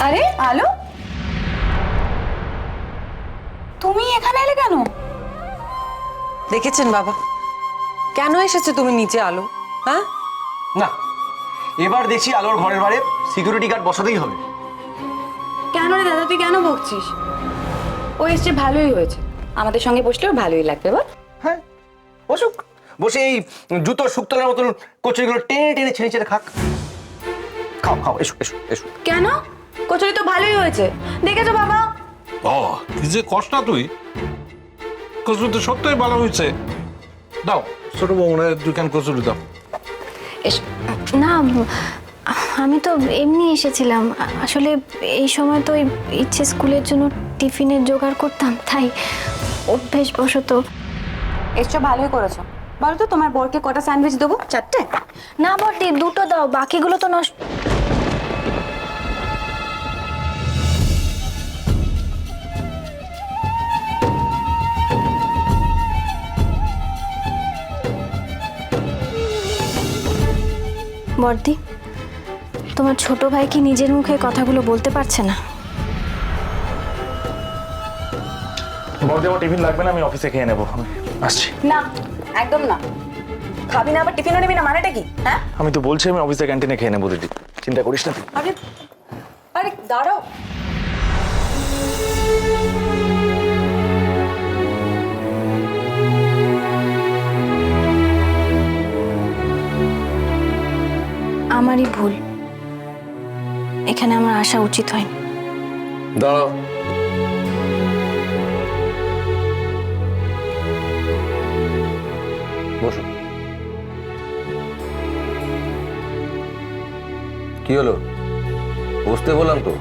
আরে আলো, তুমি এখানে এলে কেন? দেখেছেন বাবা, কেন এসেছে তুমি নিচে আলো? হ্যাঁ না, এবার দেখছি আলোর ঘরের বাইরে সিকিউরিটি গার্ড বসাতেই হবে। কেন রে দাদা, তুই কেন বকছিস? ও এসছে ভালোই হয়েছে, আমাদের সঙ্গে বসলেও ভালোই লাগবে। বল। হ্যাঁ, বসুক, বসে এই জুতোর শুকতলার মতন কচুরিগুলো টেনে টেনে ছেড়ে ছেড়ে খাক। খাও খাও, এসো এসো এসো। কেন? কচুরি তো ভালোই হয়েছে, দেখেছো বাবা? ও কি যে কষ্ট তুই, কচুরি তো সত্যই ভালো হয়েছে। দাও ছোট বউ, মনে হয় দুখান কচুরি দাও। না, আমি তো এমনি এসেছিলাম। আসলে এই সময় তো ইচ্ছে স্কুলের জন্য টিফিনের জোগাড় করতাম, তাই অভ্যেসবশত। এসছো ভালোই করেছো। বলো তো তোমার বরকে কটা স্যান্ডউইচ দেবো? 4টে? না বটি, 2টো দাও, বাকিগুলো তো নষ্ট। বর্দি, তোমার ছোট ভাই কি নিজের মুখে কথাগুলো বলতে পারছে না? বড় দেওয়া টিফিন লাগবে না, আমি অফিসে খেয়ে নেবো, আমি আসছি। না, একদম না। খাবি না আবার টিফিনও নিবি না, মানেটা কি? হ্যাঁ, আমি তো বলছি আমি অফিসে ক্যান্টিনে খেয়ে নেবো দিদি, চিন্তা করিস না তুই। আরে আরে দাঁড়াও। আমারই ভুল, এখানে আমার আসা উচিত হয়নি। দাঁড়াও, বসো। কি হলো? বসতে বললাম তো।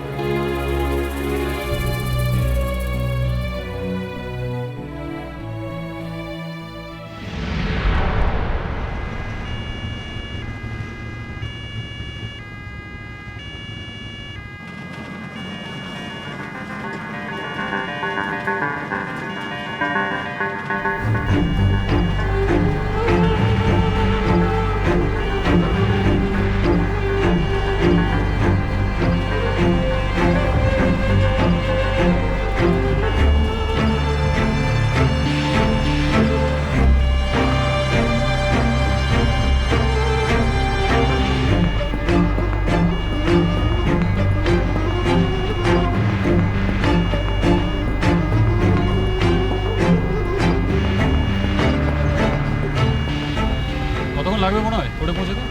কতক্ষণ লাগবে মনে হয় ওটা পৌঁছাতে?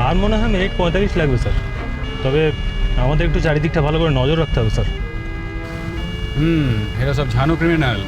আর মনে হয় মিনিট 45 লাগবে স্যার। তবে আমাদের একটু চারিদিকটা ভালো করে নজর রাখতে হবে স্যার। এরা সব ঝানু ক্রিমিনাল।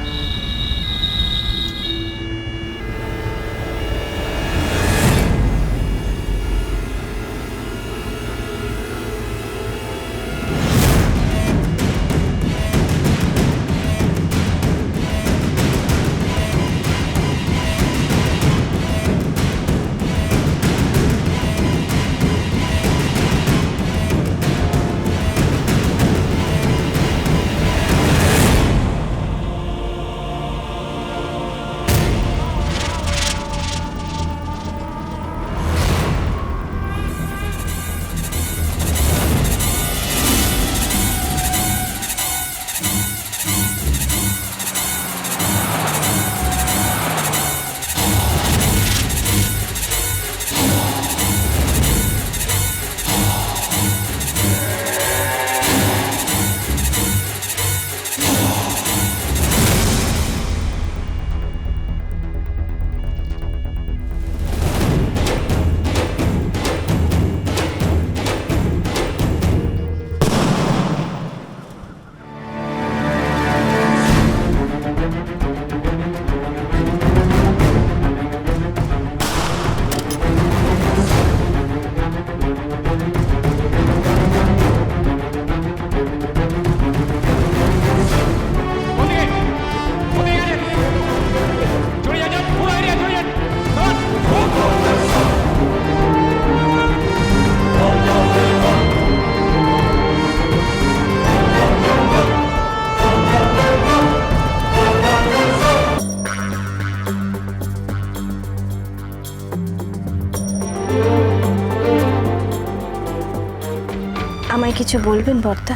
আমায় কিছু বলবেন বর্দা?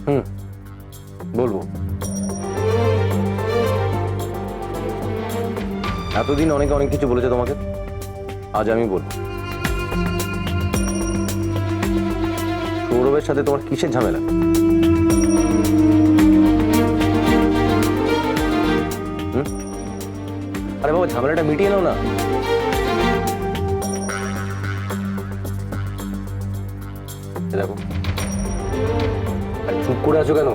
হুম, বলবো। এতদিন অনেকে অনেক কিছু বলেছে তোমাকে, আজ আমি বলবো। সৌরভের সাথে তোমার কিসের ঝামেলা? আরে বাবা, ঝামেলাটা মিটিয়ে নাও না। দেখো, আর চুপ করে আছো কেন?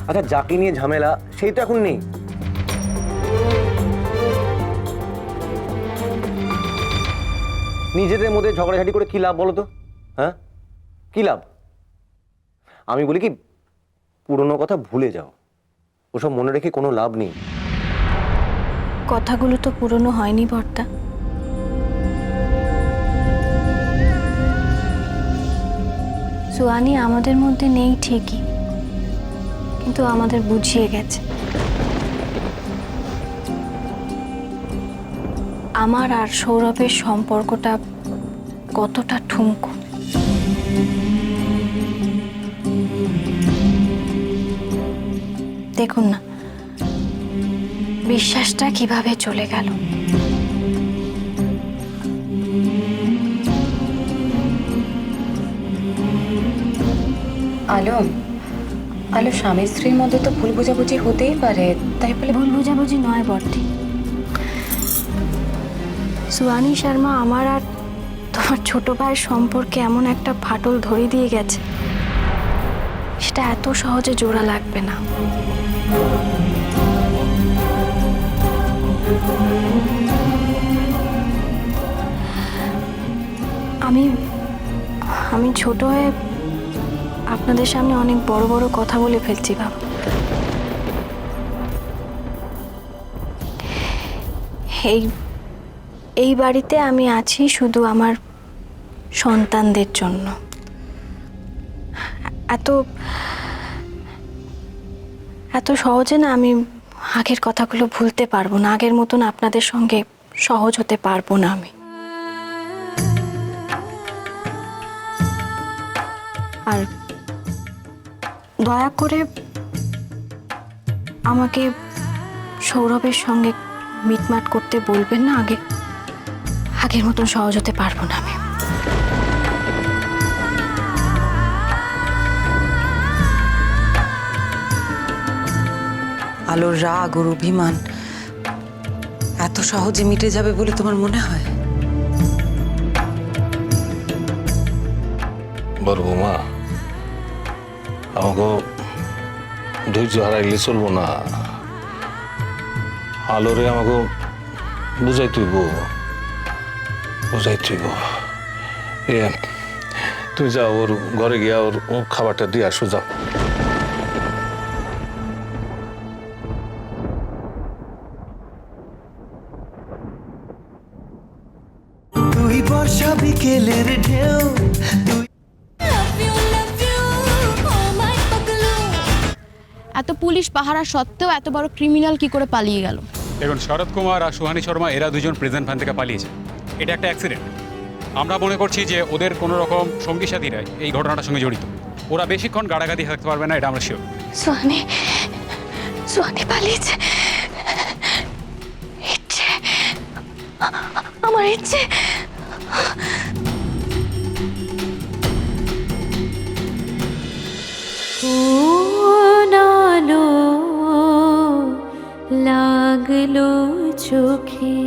আচ্ছা, যাকে নিয়ে ঝামেলা সেই তো এখন নেই। নিজেদের মধ্যে ঝগড়াঝাটি করে কি লাভ বলো তো? হ্যাঁ, কি লাভ? আমি বলি কি, পুরনো কথা ভুলে যাও, ওসব মনে রেখে কোনো লাভ নেই। কথাগুলো তো পুরনো হয়নি বর্দা। সুহানি আমাদের মধ্যে নেই ঠিকই, কিন্তু আমাদের বুঝিয়ে গেছে। আমার আর সৌরভের সম্পর্কটা কতটা ঠুনকো। দেখুন না, বিশ্বাসটা কিভাবে চলে গেল। আলম, স্বামী স্ত্রীর মধ্যে তো ভুল বোঝাবুঝি হতেই পারে, তাই বলে ভুল বোঝাবুঝি নয় বর্দি। সুহানি শর্মা আমার আর তোমার ছোট ভাইয়ের সম্পর্কে এমন একটা ফাটল ধরে দিয়ে গেছে, সেটা এত সহজে জোড়া লাগবে না। আমি ছোট হয়ে আপনাদের সামনে অনেক বড় বড় কথা বলে ফেলছি বাবা। এই বাড়িতে আমি আছি শুধু আমার সন্তানদের জন্য। এত সহজে না আমি আগের কথাগুলো ভুলতে পারবো না, আগের মতন আপনাদের সঙ্গে সহজ হতে পারবো না আমি। আর দয়া করে আমাকে সৌরভের সঙ্গে মিটমাট করতে বলবেন না, আগের মতন সহজ হতে পারবো না আমি। আলোর রাগ ওর অভিমান এত সহজে মিটে যাবে বলে তোমার মনে হয়? বড় বৌমা, আমাকে ধৈর্য হারাইলে চলবো না। আলোরে আমাকে বুঝাই তুইব। তুমি যাও, ওর ঘরে গিয়া ওর খাবারটা দিয়ে আসো, যাও। তুই বর্ষা বিকেলের ঢেউ, এত পুলিশ পাহারা সত্ত্বেও এত বড় ক্রিমিনাল কি করে পালিয়ে গেল? দেখুন, শরৎ কুমার আর সুহানি শর্মা এরা দুজন প্রেজেন্ট ভ্যান থেকে পালিয়েছে। এটা একটা অ্যাক্সিডেন্ট। আমরা মনে করছি যে ওদের কোনো রকম সঙ্গী সাথীরা এই ঘটনাটার সঙ্গে জড়িত। ওরা বেশিক্ষণ গাড়াগাড়ি থাকতে পারবে না, এটা আমরা শিওর। সুহানি পালিয়েছে। আমার ইচ্ছে নালো লাগলো চোখে।